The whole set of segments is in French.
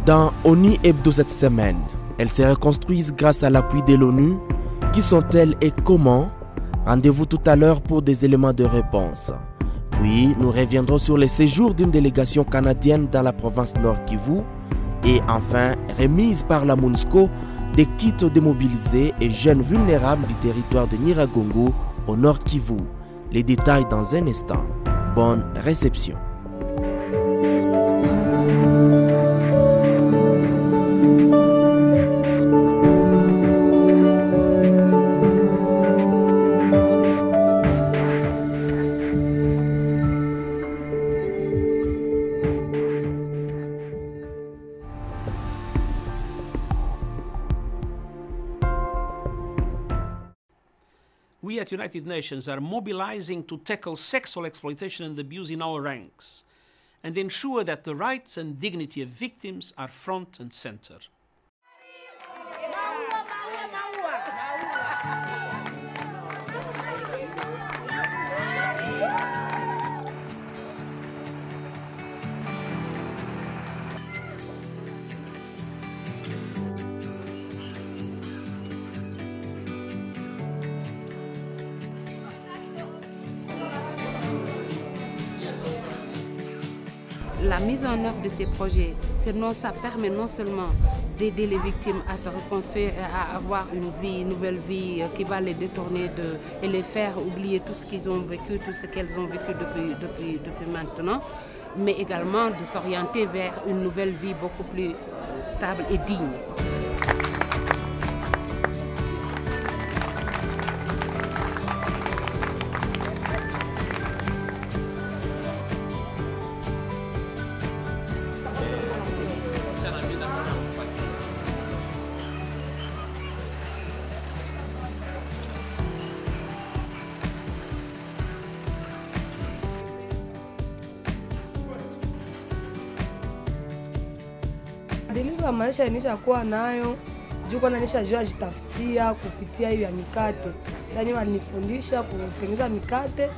Dans ONI Hebdo cette semaine, elles se reconstruisent grâce à l'appui de l'ONU. Qui sont-elles et comment? Rendez-vous tout à l'heure pour des éléments de réponse. Puis, nous reviendrons sur les séjours d'une délégation canadienne dans la province Nord Kivu. Et enfin, remise par la MONUSCO des kits démobilisés et jeunes vulnérables du territoire de Nyiragongo au Nord Kivu. Les détails dans un instant. Bonne réception. We at United Nations are mobilizing to tackle sexual exploitation and abuse in our ranks and ensure that the rights and dignity of victims are front and center. La mise en œuvre de ces projets, ça permet non seulement d'aider les victimes à se reconstruire et à avoir une nouvelle vie qui va les détourner et les faire oublier tout ce qu'ils ont vécu, tout ce qu'elles ont vécu depuis maintenant, mais également de s'orienter vers une nouvelle vie beaucoup plus stable et digne. Mabadiliko ya maisha nishakuwa nayo juu kwanza nishajua jitafutia kupitia hiyo ya mikate. Yaani walinifundisha kutengeneza mikate.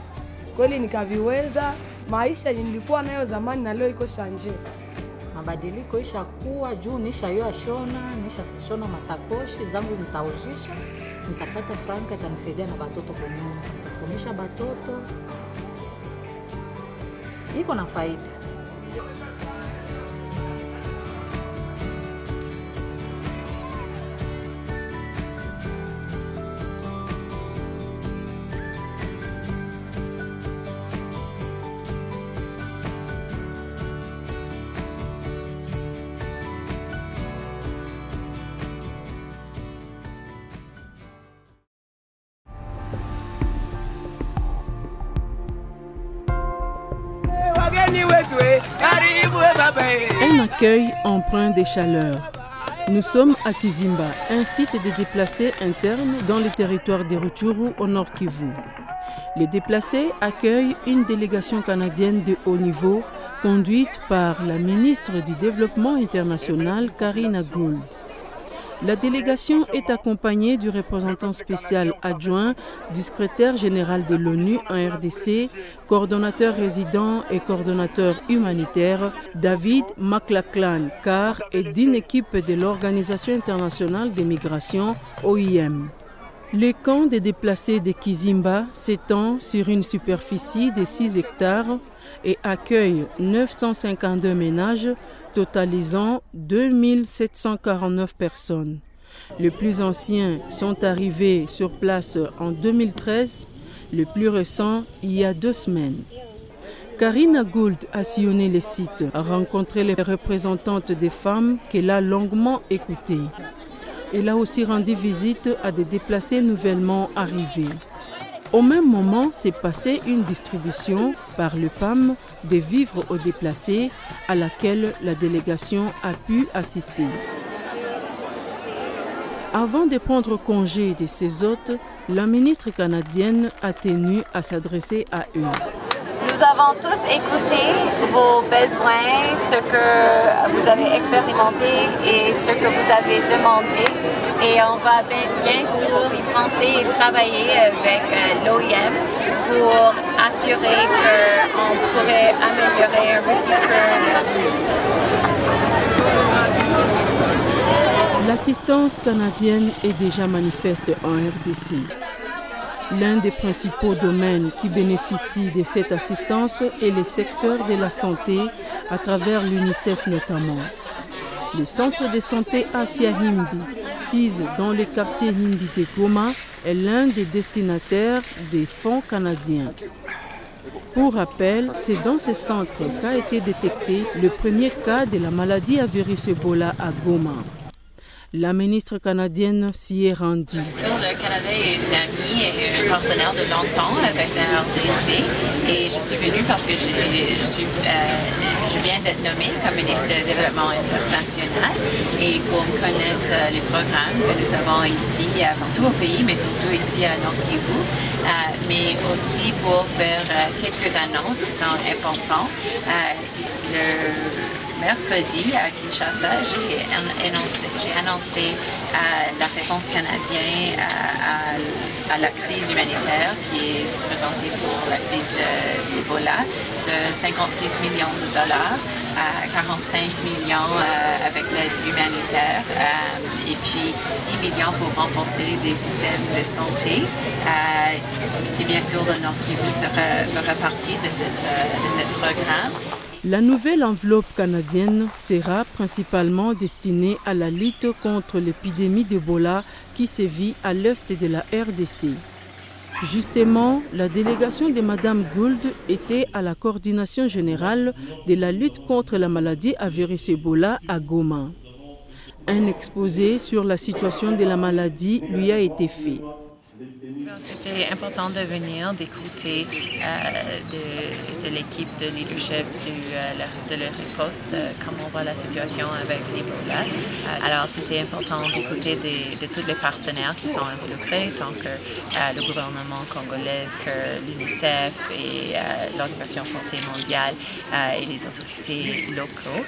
Kweli nikaviweza. Maisha nilikuwa nayo zamani na leo iko shanje. Mabadiliko ishakuwa juu nishayua nishashona masakoshi zangu nitaujisha. Nitapata franka itanisaidia na batoto kwa nyumba. Nitasomesha batoto. Iko na faida. Un accueil empreint de chaleur. Nous sommes à Kizimba, un site de déplacés internes dans le territoire de Rutshuru au Nord Kivu. Les déplacés accueillent une délégation canadienne de haut niveau conduite par la ministre du Développement international Karina Gould. La délégation est accompagnée du représentant spécial adjoint du secrétaire général de l'ONU en RDC, coordonnateur résident et coordonnateur humanitaire David McLachlan, car et d'une équipe de l'Organisation internationale des migrations OIM. Le camp des déplacés de Kizimba s'étend sur une superficie de 6 hectares et accueille 952 ménages totalisant 2749 personnes. Les plus anciens sont arrivés sur place en 2013, le plus récent il y a 2 semaines. Karina Gould a sillonné le site, a rencontré les représentantes des femmes qu'elle a longuement écoutées. Elle a aussi rendu visite à des déplacés nouvellement arrivés. Au même moment, s'est passée une distribution par le PAM des vivres aux déplacés à laquelle la délégation a pu assister. Avant de prendre congé de ses hôtes, la ministre canadienne a tenu à s'adresser à eux. Nous avons tous écouté vos besoins, ce que vous avez expérimenté et ce que vous avez demandé. Et on va bien sûr y penser et travailler avec l'OIM pour assurer qu'on pourrait améliorer un petit peu la vie. L'assistance canadienne est déjà manifeste en RDC. L'un des principaux domaines qui bénéficient de cette assistance est le secteur de la santé, à travers l'UNICEF notamment. Le centre de santé Afia Himbi, sise dans le quartier Himbi de Goma, est l'un des destinataires des fonds canadiens. Pour rappel, c'est dans ce centre qu'a été détecté le premier cas de la maladie à virus Ebola à Goma. La ministre canadienne s'y est rendue. Le Canada est une amie et un partenaire de longtemps avec la RDC et je suis venue parce que je viens d'être nommée comme ministre de Développement international et pour connaître les programmes que nous avons ici partout au pays, mais surtout ici à Nord-Kivu, mais aussi pour faire quelques annonces qui sont importantes. Mercredi à Kinshasa, j'ai annoncé la réponse canadienne à la crise humanitaire qui est présentée pour la crise d'Ebola de 56 millions de dollars, 45 millions avec l'aide humanitaire et puis 10 millions pour renforcer des systèmes de santé. Et bien sûr, le Nord-Kivu fera partie de ce programme. La nouvelle enveloppe canadienne sera principalement destinée à la lutte contre l'épidémie d'Ebola qui sévit à l'est de la RDC. Justement, la délégation de Mme Gould était à la coordination générale de la lutte contre la maladie à virus Ebola à Goma. Un exposé sur la situation de la maladie lui a été fait. C'était important de venir, d'écouter de l'équipe de leadership de la riposte, comment on voit la situation avec l'Ebola. Alors c'était important d'écouter de tous les partenaires qui sont involucrés, tant que le gouvernement congolais, que l'UNICEF et l'Organisation Santé mondiale et les autorités locaux.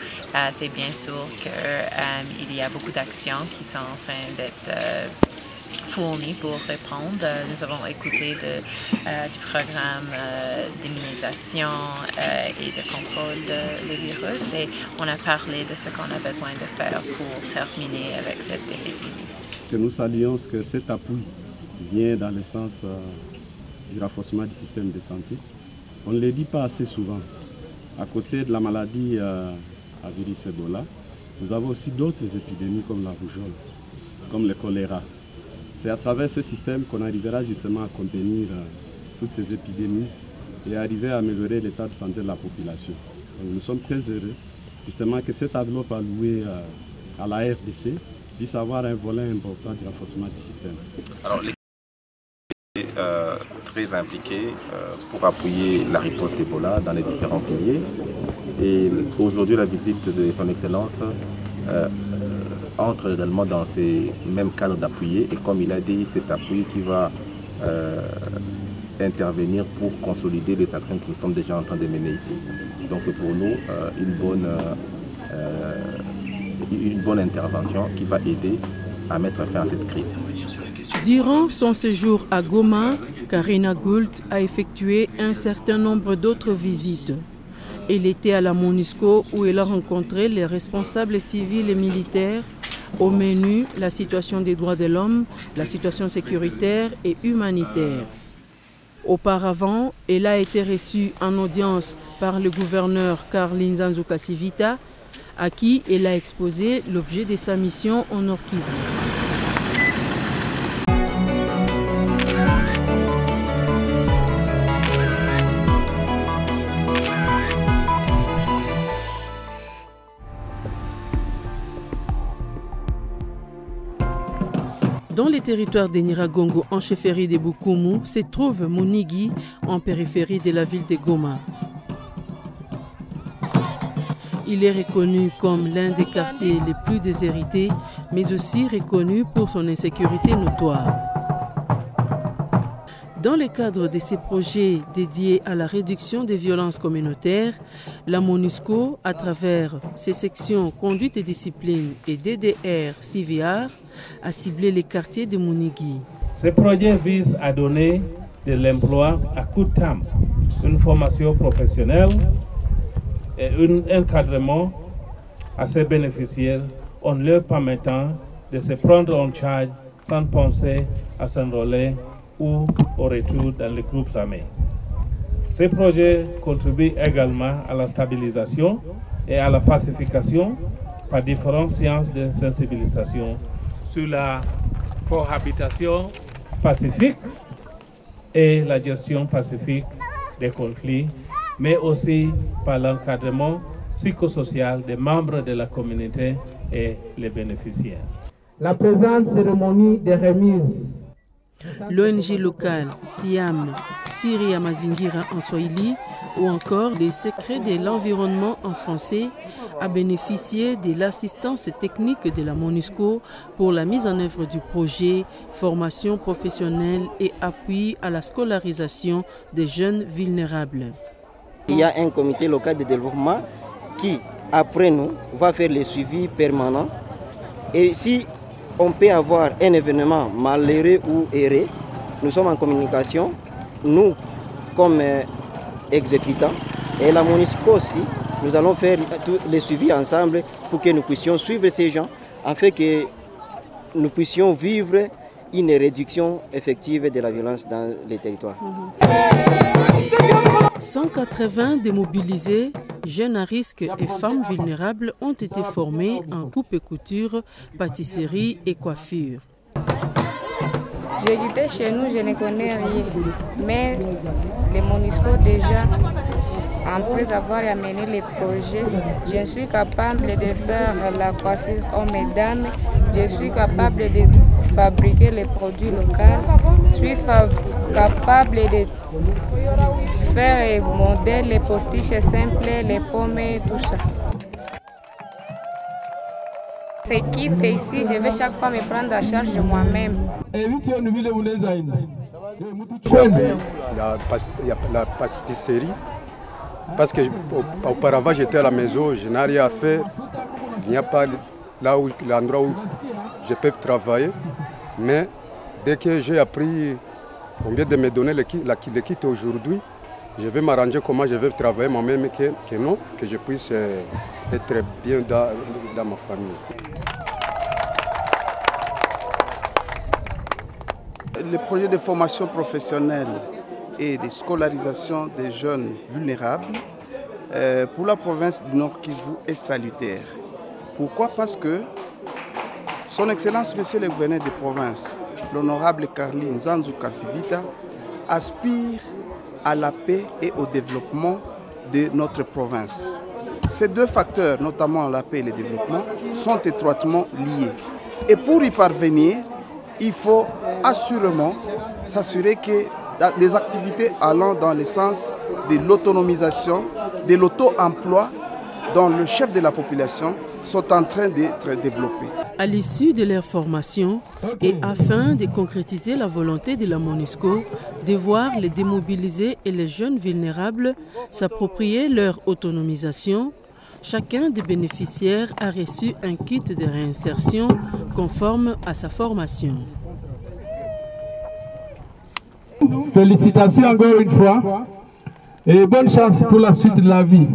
C'est bien sûr qu'il y a beaucoup d'actions qui sont en train d'être fournis pour répondre. Nous avons écouté du programme d'immunisation et de contrôle du virus et on a parlé de ce qu'on a besoin de faire pour terminer avec cette épidémie. Que nous saluons que cet appui vient dans le sens du renforcement du système de santé. On ne le dit pas assez souvent. À côté de la maladie à virus Ebola, nous avons aussi d'autres épidémies comme la rougeole, comme le choléra. C'est à travers ce système qu'on arrivera justement à contenir toutes ces épidémies et arriver à améliorer l'état de santé de la population. Donc, nous sommes très heureux justement que cette enveloppe allouée à la RDC puisse avoir un volet important du renforcement du système. Alors, l'équipe est très impliquée pour appuyer la riposte Ebola dans les différents pays. Et aujourd'hui, la visite de son Excellence entre également dans ces mêmes cadres d'appuyer et comme il a dit, cet appui qui va intervenir pour consolider les actions que nous sommes déjà en train de mener ici. Donc c'est pour nous une bonne intervention qui va aider à mettre fin à cette crise. Durant son séjour à Goma, Karina Gould a effectué un certain nombre d'autres visites. Elle était à la MONUSCO où elle a rencontré les responsables civils et militaires. Au menu, la situation des droits de l'homme, la situation sécuritaire et humanitaire. Auparavant, elle a été reçue en audience par le gouverneur Karl Nzanzu Kasivita, à qui elle a exposé l'objet de sa mission au Nord-Kivu. Dans les territoires de Nyiragongo, en chefferie de Bukumu, se trouve Munigi, en périphérie de la ville de Goma. Il est reconnu comme l'un des quartiers les plus déshérités, mais aussi reconnu pour son insécurité notoire. Dans le cadre de ces projets dédiés à la réduction des violences communautaires, la MONUSCO, à travers ses sections conduite et discipline et DDR-CVR, a ciblé les quartiers de Munigi. Ces projets visent à donner de l'emploi à court terme, une formation professionnelle et un encadrement à ces bénéficiaires en leur permettant de se prendre en charge sans penser à s'enrôler ou au retour dans les groupes armés. Ces projets contribuent également à la stabilisation et à la pacification par différentes séances de sensibilisation sur la cohabitation pacifique et la gestion pacifique des conflits, mais aussi par l'encadrement psychosocial des membres de la communauté et les bénéficiaires. La présente cérémonie de remise. L'ONG locale SIAM, Syria Mazingira en Swahili, ou encore les secrets de l'environnement en français, a bénéficié de l'assistance technique de la MONUSCO pour la mise en œuvre du projet, formation professionnelle et appui à la scolarisation des jeunes vulnérables. Il y a un comité local de développement qui, après nous, va faire le suivi permanent. Et si on peut avoir un événement malheureux ou erré, nous sommes en communication, nous comme exécutants, et la MONUSCO aussi, nous allons faire tout le suivi ensemble pour que nous puissions suivre ces gens, afin que nous puissions vivre une réduction effective de la violence dans les territoires. 180 démobilisés, jeunes à risque et femmes vulnérables ont été formés en coupe et couture, pâtisserie et coiffure. J'ai quitté chez nous, je ne connais rien, mais les MONUSCO déjà, après avoir amené les projets, je suis capable de faire la coiffure hommes et dames, je suis capable de fabriquer les produits locaux, je suis capable de faire les modèles, les postiches simples, les pommes, tout ça. C'est quitte ici, je vais chaque fois me prendre en charge de moi-même. J'ai appris la pâtisserie parce que auparavant j'étais à la maison, je n'ai rien à faire. Il n'y a pas l'endroit où je peux travailler. Mais dès que j'ai appris, on vient de me donner le kit aujourd'hui, je vais m'arranger comment je vais travailler moi-même, que je puisse être bien dans ma famille. Le projet de formation professionnelle et de scolarisation des jeunes vulnérables pour la province du Nord Kivu est salutaire. Pourquoi? Parce que Son Excellence, Monsieur le gouverneur de province, l'honorable Carly Nzanzu Kasivita, aspire à la paix et au développement de notre province. Ces deux facteurs, notamment la paix et le développement, sont étroitement liés. Et pour y parvenir, il faut assurément s'assurer que des activités allant dans le sens de l'autonomisation, de l'auto-emploi dont le chef de la population sont en train d'être développés. À l'issue de leur formation et afin de concrétiser la volonté de la MONUSCO de voir les démobilisés et les jeunes vulnérables s'approprier leur autonomisation, chacun des bénéficiaires a reçu un kit de réinsertion conforme à sa formation. Félicitations encore une fois et bonne chance pour la suite de la vie.